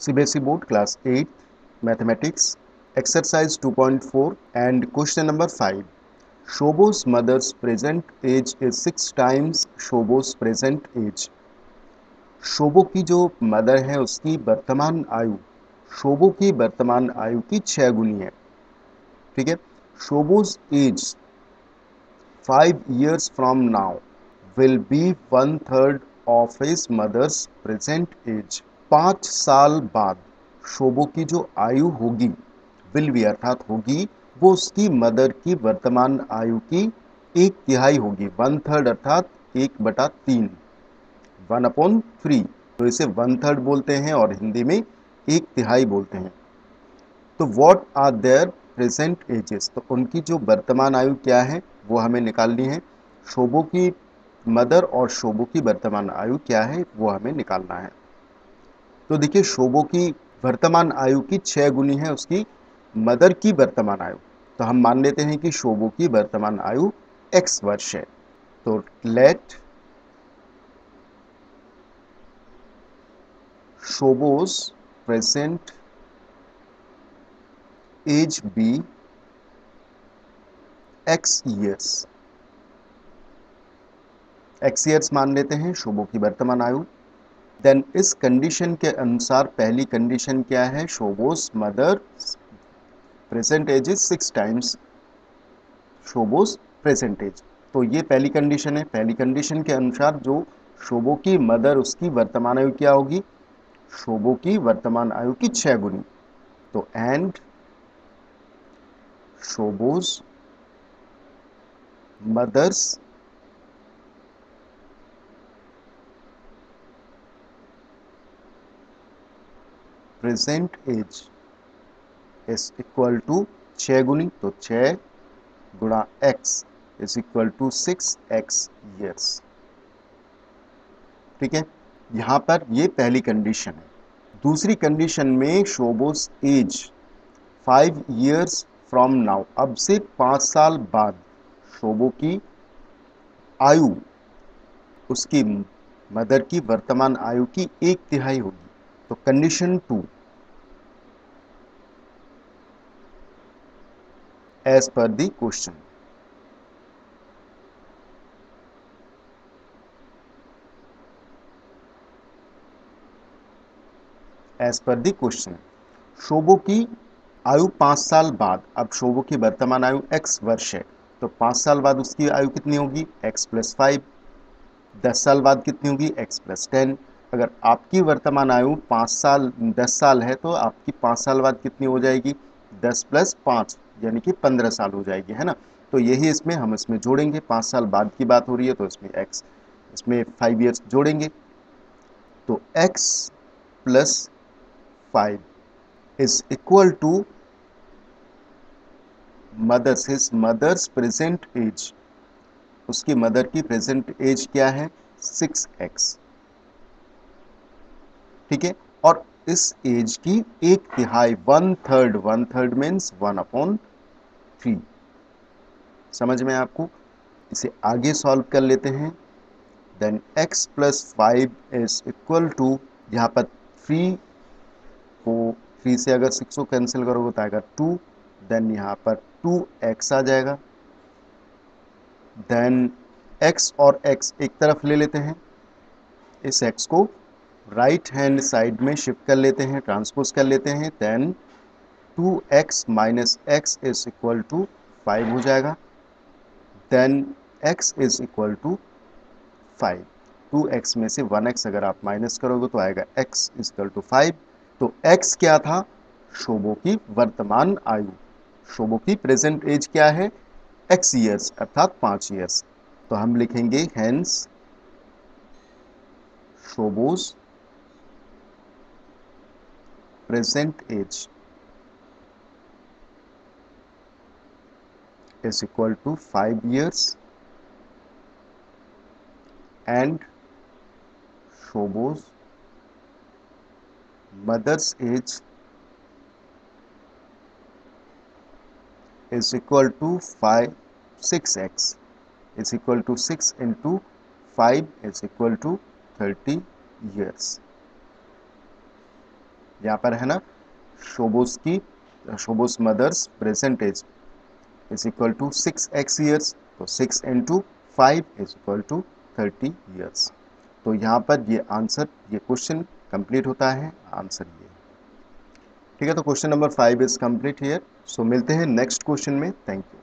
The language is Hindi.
CBSE Board Class 8 Mathematics Exercise 2.4 and question number 5. Shobo's mother's present age is 6 times Shobo's present age. Shobo की जो मदर है उसकी वर्तमान आयु शोबो की वर्तमान आयु की 6 गुनी है. ठीक है. शोबोज as 5 years from now will be 1/3 of his mother's present age. 5 साल बाद शोबो की जो आयु होगी विल बी अर्थात होगी वो उसकी मदर की वर्तमान आयु की 1/3 होगी. 1/3 अर्थात 1/3 1/3. तो इसे 1/3 बोलते हैं और हिंदी में 1/3 बोलते हैं. तो what are their present ages, तो उनकी जो वर्तमान आयु क्या है वो हमें निकालनी है. शोबो की मदर और शोबो की वर्तमान आयु क्या है वो हमें निकालना है. तो देखिए शोबो की वर्तमान आयु की 6 गुनी है उसकी मदर की वर्तमान आयु. तो हम मान लेते हैं कि शोबो की वर्तमान आयु x वर्ष है. तो let Shobo's present age be x years. x years मान लेते हैं शोबो की वर्तमान आयु. देन इस कंडीशन के अनुसार पहली कंडीशन क्या है, Shobo's mother present age is 6 times Shobo's present age. तो ये पहली कंडीशन है. पहली कंडीशन के अनुसार जो शोबो की मदर उसकी वर्तमान आयु क्या होगी, शोबो की वर्तमान आयु की 6 गुनी. तो and Shobo's mother's present age is equal to 6 गुनी. तो 6 गुणा x is equal to 6x years. ठीक है. यहां पर ये पहली कंडीशन है. दूसरी कंडीशन में शोबोस एज 5 years फ्रॉम नाउ, अब से 5 साल बाद शोबो की आयु उसकी मदर की वर्तमान आयु की 1/3 होगी. तो condition 2 as per the question. As per the question Shobo की आयु 5 साल बाद, अब शोबो की वर्तमान आयु x वर्ष है तो 5 साल बाद उसकी आयु कितनी होगी x + 5. 10 साल बाद कितनी होगी x + 10. अगर आपकी वर्तमान आयु 5 साल 10 साल है तो आपकी 5 साल बाद कितनी हो जाएगी 10 + 5 यानी कि 15 साल हो जाएगी, है ना. तो यही इसमें हम इसमें जोड़ेंगे. 5 साल बाद की बात हो रही है तो इसमें 5 years जोड़ेंगे. तो x + 5 is equal to mother's present age, उसकी मदर की प्रेजेंट एज क्या है 6x. ठीक है. और इस एज की 1/3 1/3 मीन्स 1/3. समझ में आपको. इसे आगे सॉल्व कर लेते हैं. Then x + 5 is equal to, यहाँ पर 3 को 3 से अगर 6 को कैंसिल करोगे तो आएगा 2. देन यहाँ पर 2x आ जाएगा. देन x और x एक तरफ ले लेते हैं. इस x को राइट हैंड साइड में शिफ्ट कर लेते हैं, ट्रांसपोज कर लेते हैं. Then 2x - x is equal to 5 हो जाएगा. Then x is equal to 5. 2x में से 1x अगर आप माइनस करोगे तो आएगा x इज इक्वल टू 5. तो x क्या था, शोबो की वर्तमान आयु. शोबो की प्रेजेंट एज क्या है x ईयर्स अर्थात 5 ईयर्स. तो हम लिखेंगे hence Shobo's present age is equal to 5 years and Shobo's mother's age is equal to 6x is equal to 6 into 5 is equal to 30 years. यहाँ पर है ना, Shobo's mother's present age is equal to 6x years, तो 6 into 5 is equal to 30 years. तो यहाँ पर ये आंसर, ये क्वेश्चन कंप्लीट होता है, आंसर ये। ठीक है, तो question number 5 is complete here. So मिलते हैं नेक्स्ट क्वेश्चन में। Thank you.